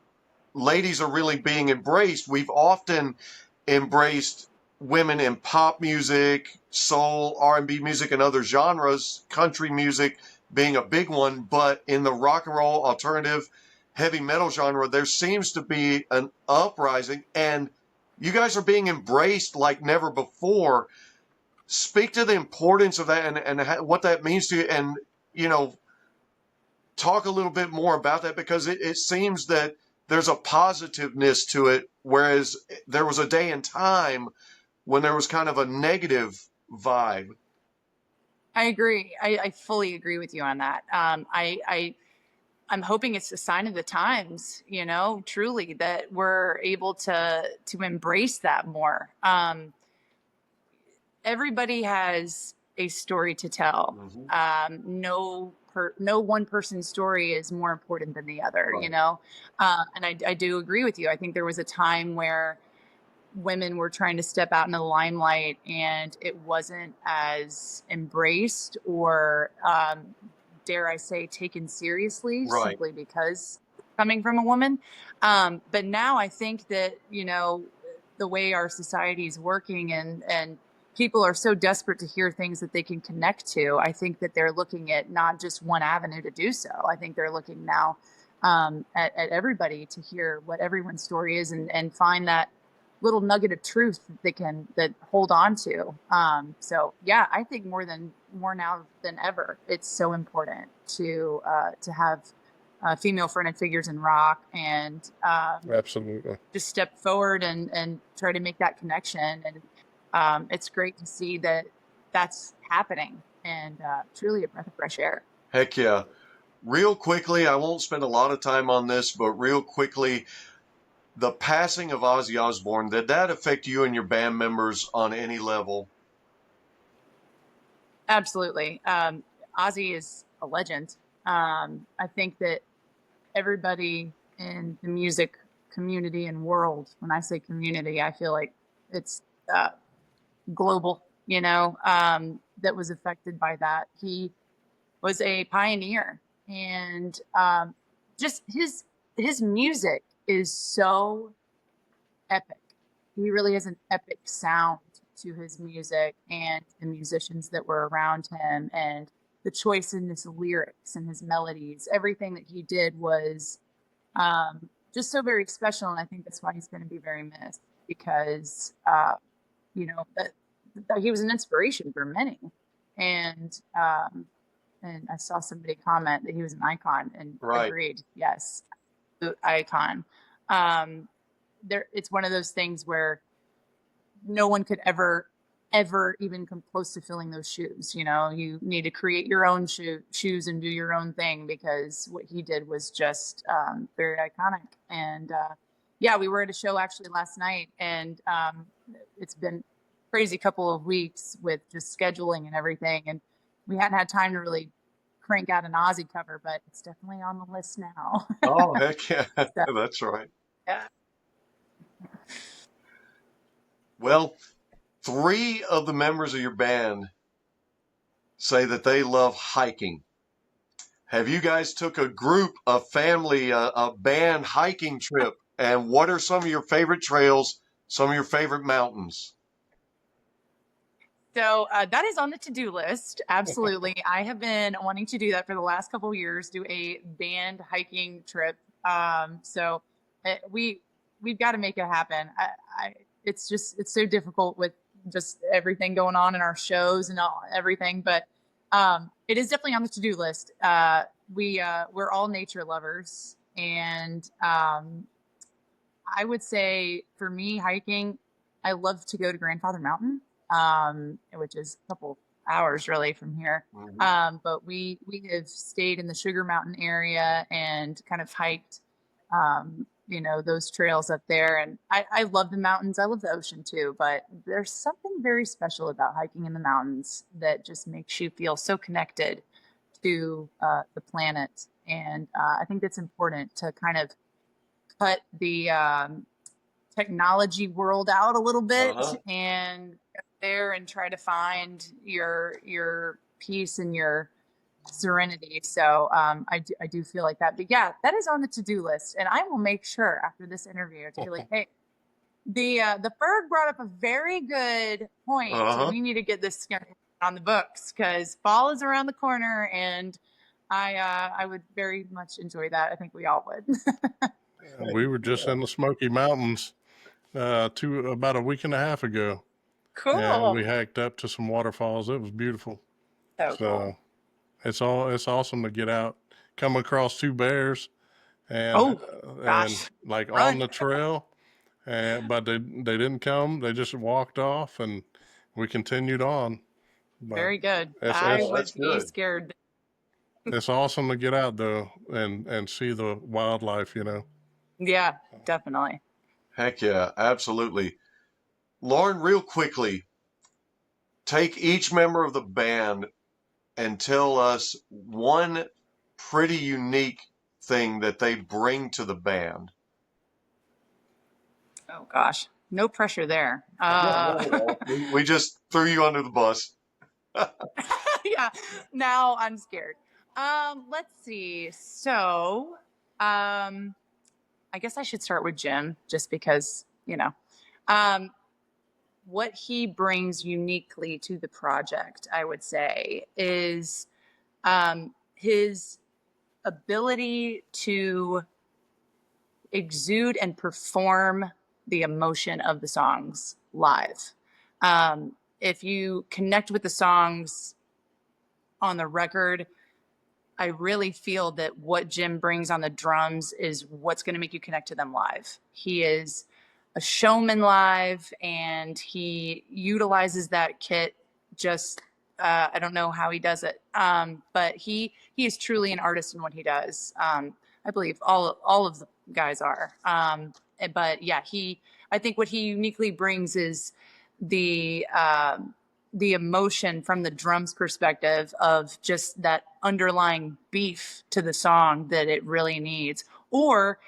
ladies are really being embraced. We've often embraced women in pop music, soul, R&B music, and other genres, country music being a big one. But in the rock and roll, alternative, heavy metal genre, there seems to be an uprising, and you guys are being embraced like never before. Speak to the importance of that and what that means to you, and talk a little bit more about that, because it seems that there's a positiveness to it, whereas there was a day and time when there was kind of a negative vibe. I agree. I fully agree with you on that. I'm hoping it's a sign of the times, truly, that we're able to embrace that more. Everybody has a story to tell. Mm-hmm. No one person's story is more important than the other, Right. And I do agree with you. I think there was a time where women were trying to step out into the limelight, and it wasn't as embraced or, dare I say, taken seriously, Right. simply because coming from a woman. But now I think that, the way our society is working, and people are so desperate to hear things that they can connect to. I think that they're looking at not just one avenue to do so. I think they're looking now at everybody to hear what everyone's story is, and find that little nugget of truth that they can hold on to. So yeah, I think more now than ever, it's so important to have female fronted figures in rock, and Absolutely. just step forward and try to make that connection. And it's great to see that that's happening, and truly a breath of fresh air. Heck yeah. Real quickly, I won't spend a lot of time on this, but real quickly, the passing of Ozzy Osbourne, did that affect you and your band members on any level? Absolutely. Ozzy is a legend. I think that everybody in the music community and world, when I say community, I feel like it's global, that was affected by that. He was a pioneer, and just his music is so epic. He really has an epic sound to his music and the musicians that were around him and the choice in his lyrics and his melodies. Everything that he did was just so very special. And I think that's why he's going to be very missed because, that he was an inspiration for many. And I saw somebody comment that he was an icon and Right. agreed. Yes, the icon. It's one of those things where no one could ever even come close to filling those shoes. You need to create your own shoes and do your own thing, because what he did was just very iconic. And yeah, we were at a show actually last night, and it's been a crazy couple of weeks with just scheduling and everything, and we hadn't had time to really crank out an Ozzy cover, but it's definitely on the list now. Oh, heck yeah. So, That's right. yeah. Well, 3 of the members of your band say that they love hiking. Have you guys took a group, a family, a band hiking trip? And what are some of your favorite trails, some of your favorite mountains? So that is on the to-do list. Absolutely. I have been wanting to do that for the last couple of years, do a band hiking trip. So we've got to make it happen. It's so difficult with just everything going on in our shows and everything, but it is definitely on the to-do list. We're all nature lovers, and I would say for me, hiking, I love to go to Grandfather Mountain, which is a couple hours really from here. Mhm. But we have stayed in the Sugar Mountain area and kind of hiked, those trails up there. And I love the mountains. I love the ocean too, but there's something very special about hiking in the mountains that just makes you feel so connected to the planet. And I think that's important to kind of cut the technology world out a little bit Uh-huh. and go there and try to find your peace and your serenity. So I do feel like that. But yeah, that is on the to-do list, and I will make sure after this interview to be like, hey, the Ferg brought up a very good point. Uh-huh. We need to get this on the books because fall is around the corner, and I would very much enjoy that. I think we all would. We were just in the Smoky Mountains about a week and a half ago, and Cool. we hiked up to some waterfalls. It was beautiful. So So it's awesome to get out, come across 2 bears, and Oh, gosh. like on Run. the trail, but they didn't come. They just walked off, and we continued on. But Very good. it's I it's Oh, would that's be good. scared. it's awesome to get out though and see the wildlife. Yeah, definitely. Heck yeah, absolutely. Lauren, real quickly, take each member of the band and tell us one pretty unique thing that they bring to the band. Oh gosh, no pressure there. We just threw you under the bus. Yeah, now I'm scared. Let's see. So, I guess I should start with Jim, just because, what he brings uniquely to the project, I would say, is his ability to exude and perform the emotion of the songs live. If you connect with the songs on the record, I really feel that what Jim brings on the drums is what's going to make you connect to them live. He is a showman live, and he utilizes that kit just I don't know how he does it, but he is truly an artist in what he does. I believe all of the guys are. But yeah, I think what he uniquely brings is the emotion from the drums perspective of just that underlying beef to the song that it really needs, or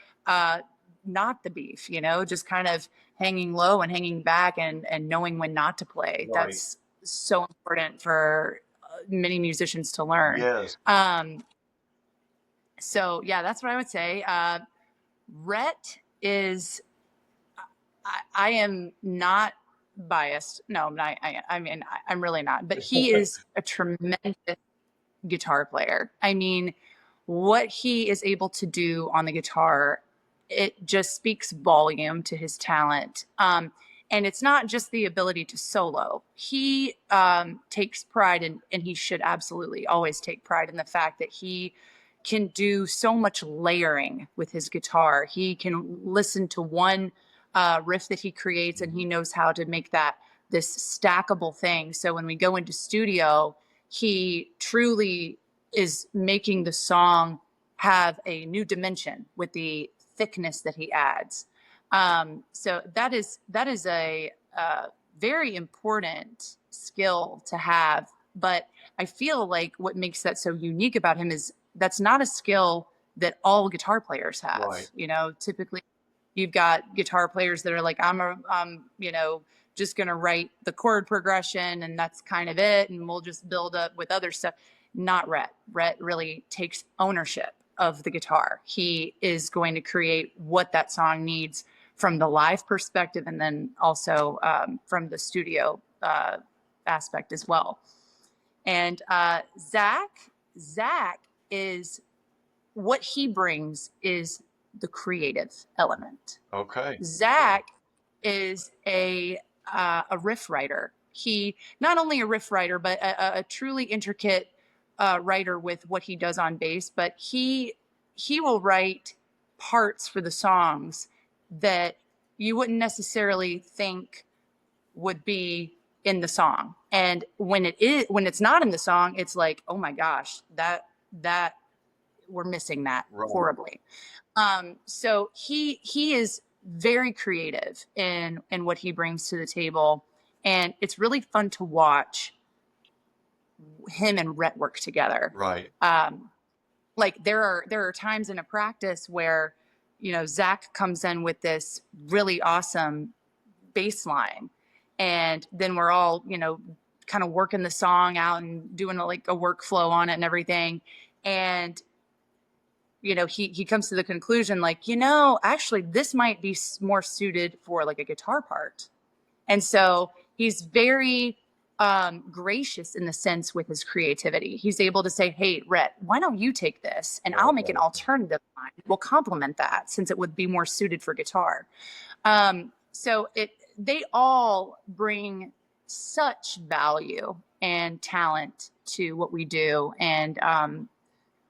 not the beef, just kind of hanging low and hanging back and knowing when not to play. Right. That's so important for many musicians to learn. Yes. So yeah, that's what I would say. Rhett is, I am not biased. No, I'm not. I mean, I'm really not. But he is a tremendous guitar player. I mean, what he is able to do on the guitar, it just speaks volume to his talent. And it's not just the ability to solo. He takes pride in, and he should absolutely always take pride in the fact that he can do so much layering with his guitar. He can listen to one riff that he creates, and he knows how to make that this stackable thing. So when we go into studio, he truly is making the song have a new dimension with the thickness that he adds. So that is a very important skill to have. But I feel like what makes that so unique about him is that's not a skill that all guitar players have. Right. Typically you've got guitar players that are like, I'm just going to write the chord progression and that's kind of it. And we'll just build up with other stuff. Not Rhett. Rhett really takes ownership of the guitar. He is going to create what that song needs from the live perspective, and then also from the studio aspect as well. And Zach is, what he brings is the creative element. Okay. Zach is a riff writer. He not only a riff writer, but a truly intricate writer with what he does on bass. But he will write parts for the songs that you wouldn't necessarily think would be in the song. And when it's not in the song, it's like, oh my gosh, that we're missing that Right. horribly. So he is very creative in what he brings to the table, and it's really fun to watch him and Rhett work together. Right. Like there are times in a practice where Zach comes in with this really awesome bass line, and then we're all kind of working the song out and doing like a workflow on it and everything, and he comes to the conclusion like, actually this might be more suited for like a guitar part. And so he's very gracious in the sense with his creativity. He's able to say, hey, Rhett, why don't you take this and I'll make an alternative line. We'll complement that since it would be more suited for guitar. So they all bring such value and talent to what we do. And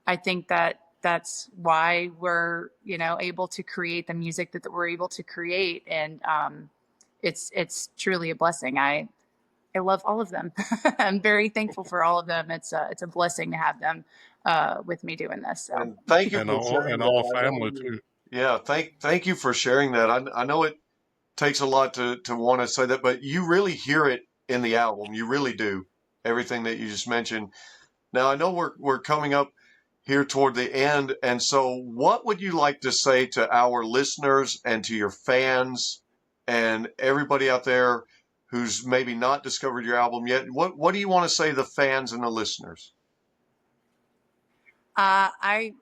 I think that's why we're, able to create the music that we're able to create. And it's truly a blessing. I love all of them. I'm very thankful for all of them. It's a blessing to have them with me doing this. So. And thank you And for all, sharing and that. all I know family you- too. Yeah, thank you for sharing that. I know it takes a lot to want to say that, but you really hear it in the album. You really do. Everything that you just mentioned. Now I know we're coming up here toward the end, and so what would you like to say to our listeners and to your fans and everybody out there who's maybe not discovered your album yet? What do you want to say to the fans and the listeners? I'm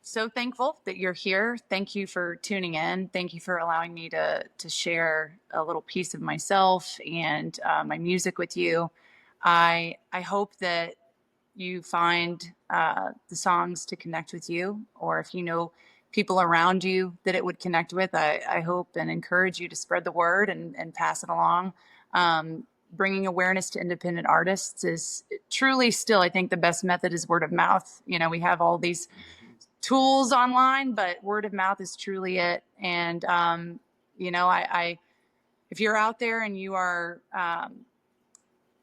so thankful that you're here. Thank you for tuning in. Thank you for allowing me to share a little piece of myself and my music with you. I hope that you find the songs to connect with you, or if you know people around you that it would connect with, I hope and encourage you to spread the word and pass it along. Bringing awareness to independent artists is truly still, I think the best method is word of mouth. We have all these tools online, but word of mouth is truly it. And, if you're out there and you are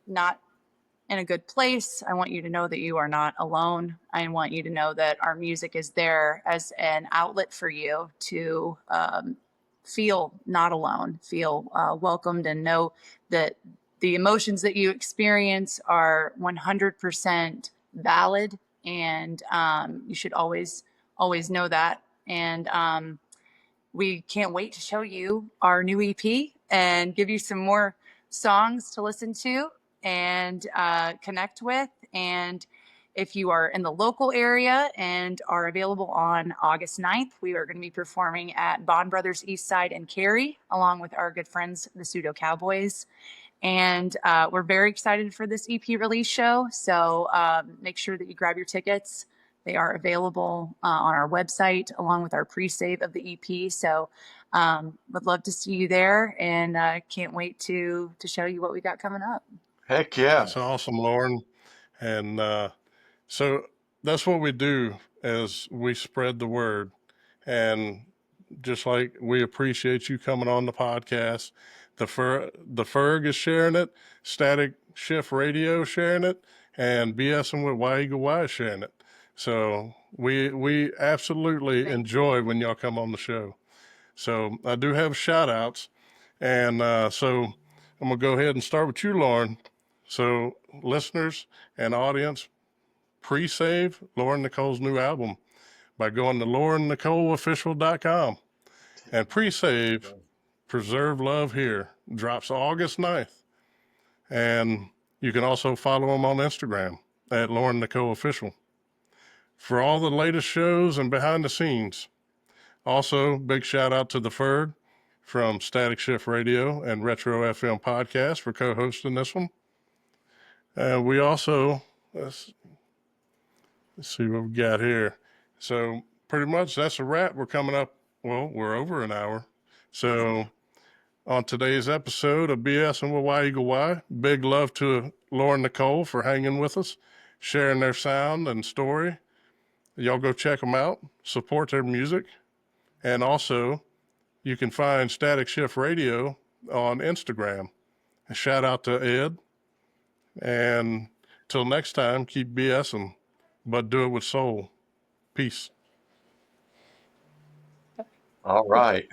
not in a good place, I want you to know that you are not alone. I want you to know that our music is there as an outlet for you to feel not alone, feel welcomed, and know that the emotions that you experience are 100% valid, and you should always know that. And we can't wait to show you our new EP and give you some more songs to listen to and connect with. And if you are in the local area and are available on August 9th, we are going to be performing at Bond Brothers East Side and Cary, along with our good friends, the Pseudo Cowboys. And we're very excited for this EP release show. So make sure that you grab your tickets. They are available on our website, along with our pre-save of the EP. So would love to see you there, and can't wait to show you what we got coming up. Heck yeah. That's awesome, Lauren. And so that's what we do, is we spread the word. And just like we appreciate you coming on the podcast, the Ferg is sharing it, Static Shift Radio sharing it, and BSing with Y Eagle Y sharing it. So we absolutely enjoy when y'all come on the show. So I do have shout outs. And so I'm going to go ahead and start with you, Lauren. So listeners and audience, pre-save Lauren Nicole's new album by going to LaureNicoleOfficial.com. And pre-save Preserve Love Here drops August 9th. And you can also follow them on Instagram at Lauren Nicole Official for all the latest shows and behind the scenes. Also, big shout out to the Ferg from Static Shift Radio and Retro FM Podcast for co-hosting this one. And we also, let's see what we got here. So pretty much that's a wrap. We're coming up, well, we're over an hour. So on today's episode of BS and with Y Eagle Y, big love to Lauren Nicole for hanging with us, sharing their sound and story. Y'all go check them out, support their music. And also, you can find Static Shift Radio on Instagram. A shout out to Ed. And till next time, keep BSing, but do it with soul. Peace. All right.